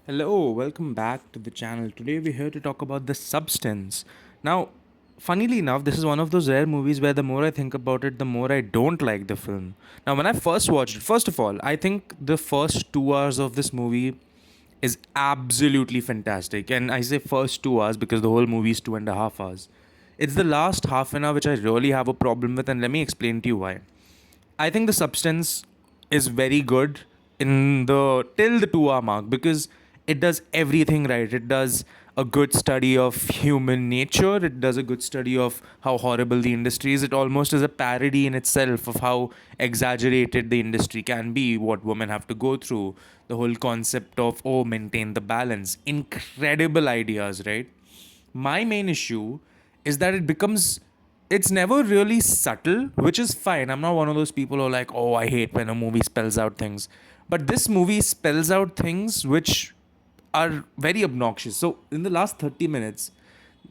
Hello, welcome back to the channel. Today we're here to talk about The Substance. Now, funnily enough, this is one of those rare movies where the more I think about it, the more I don't like the film. Now, when I first watched it, first of all, I think the first 2 hours of this movie is absolutely fantastic. And I say first 2 hours because the whole movie is 2.5 hours. It's the last half an hour which I really have a problem with, and let me explain to you why. I think the substance is very good in the till the 2 hour mark because it does everything right. It does a good study of human nature. It does a good study of how horrible the industry is. It almost is a parody in itself of how exaggerated the industry can be, what women have to go through, the whole concept of maintain the balance. Incredible ideas, right? My main issue is that it's never really subtle, which is fine. I'm not one of those people who are like, oh, I hate when a movie spells out things. But this movie spells out things which are very obnoxious. So in the last 30 minutes,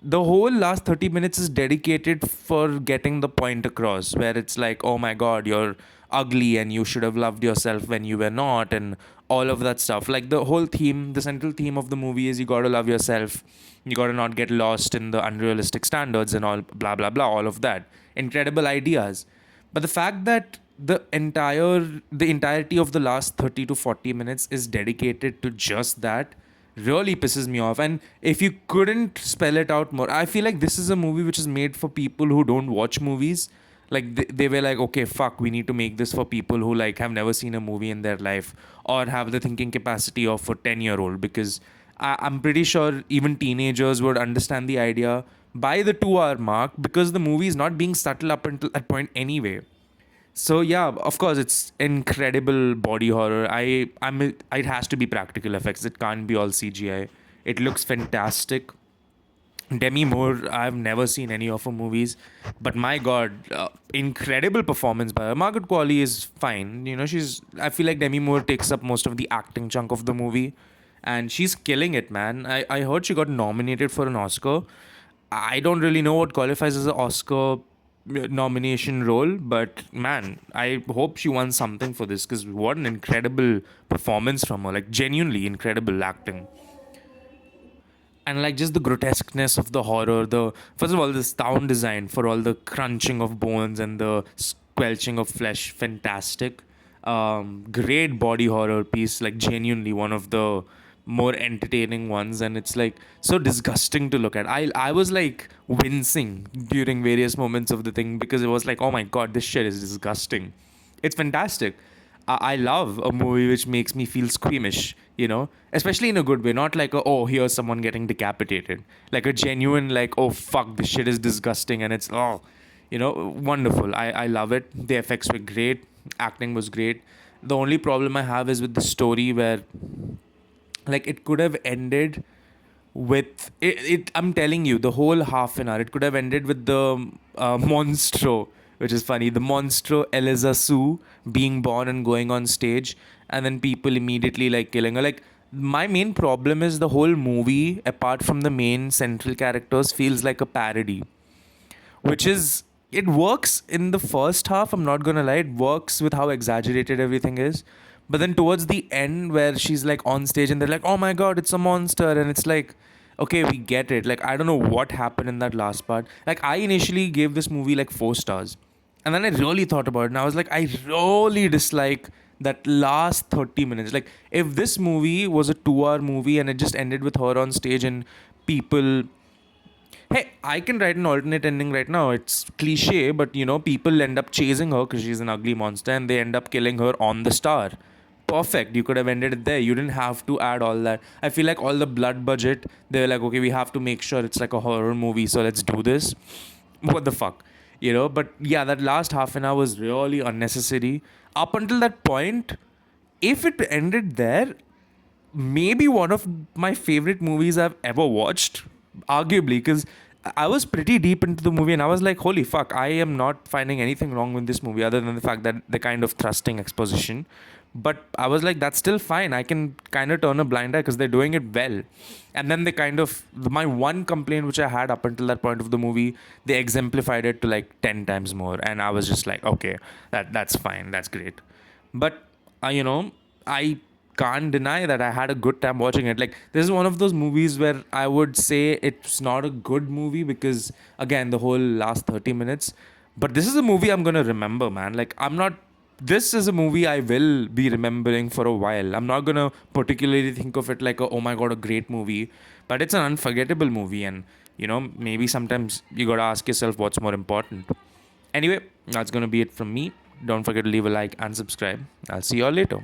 the whole last 30 minutes is dedicated for getting the point across, where it's like, oh my god, you're ugly and you should have loved yourself when you were not, and all of that stuff. Like the whole theme, the central theme of the movie is you gotta love yourself, you gotta not get lost in the unrealistic standards and all, blah blah blah, all of that. Incredible ideas. But the fact that the entirety of the last 30 to 40 minutes is dedicated to just that really pisses me off. And if you couldn't spell it out more, I feel like this is a movie which is made for people who don't watch movies. Like they were like, okay, fuck, we need to make this for people who like have never seen a movie in their life or have the thinking capacity of a 10-year-old, because I'm pretty sure even teenagers would understand the idea by the 2 hour mark, because the movie is not being subtle up until that point anyway. So yeah, of course, it's incredible body horror. It has to be practical effects. It can't be all CGI. It looks fantastic. Demi Moore, I've never seen any of her movies, but my god, incredible performance by her. Margaret Qualley is fine. You know, she's. I feel like Demi Moore takes up most of the acting chunk of the movie, and she's killing it, man. I heard she got nominated for an Oscar. I don't really know what qualifies as an Oscar nomination role, but man, I hope she won something for this, because what an incredible performance from her. Like, genuinely incredible acting. And like just the grotesqueness of the horror, the first of all, the sound design for all the crunching of bones and the squelching of flesh, fantastic. Great body horror piece, like genuinely one of the more entertaining ones. And it's like so disgusting to look at. I was like wincing during various moments of the thing, because it was like, oh my god, this shit is disgusting. It's fantastic. I love a movie which makes me feel squeamish, especially in a good way. Not like, oh, here's someone getting decapitated. Like a genuine, like, oh, fuck, this shit is disgusting. And it's, wonderful. I love it. The effects were great. Acting was great. The only problem I have is with the story, where, like, it could have ended with I'm telling you, the whole half an hour, it could have ended with the monstro, which is funny, the monstro Eliza Sue being born and going on stage, and then people immediately like killing her. Like, my main problem is the whole movie, apart from the main central characters, feels like a parody, which is, it works in the first half, I'm not gonna lie, it works with how exaggerated everything is. But then towards the end, where she's like on stage and they're like, oh my god, it's a monster, and it's like, okay, we get it. Like, I don't know what happened in that last part. Like, I initially gave this movie like 4 stars, and then I really thought about it, and I was like, I really dislike that last 30 minutes. Like, if this movie was a 2 hour movie and it just ended with her on stage and people, hey, I can write an alternate ending right now. It's cliche, but people end up chasing her because she's an ugly monster, and they end up killing her on the star. Perfect. You could have ended it there. You didn't have to add all that. I feel like all the blood budget, they were like, okay, we have to make sure it's like a horror movie, so let's do this. What the fuck? But yeah, that last half an hour was really unnecessary. Up until that point, if it ended there, maybe one of my favorite movies I've ever watched, arguably, because I was pretty deep into the movie and I was like, holy fuck, I am not finding anything wrong with this movie other than the fact that the kind of thrusting exposition. But I was like, that's still fine. I can kind of turn a blind eye because they're doing it well. And then they kind of, my one complaint which I had up until that point of the movie, they exemplified it to like 10 times more. And I was just like, okay, that's fine. That's great. But, I can't deny that I had a good time watching it. Like, this is one of those movies where I would say it's not a good movie because, again, the whole last 30 minutes. But this is a movie I'm gonna remember, man. Like, I'm not. This is a movie I will be remembering for a while. I'm not gonna particularly think of it like, oh my god, a great movie. But it's an unforgettable movie, and maybe sometimes you gotta ask yourself what's more important. Anyway, that's gonna be it from me. Don't forget to leave a like and subscribe. I'll see you all later.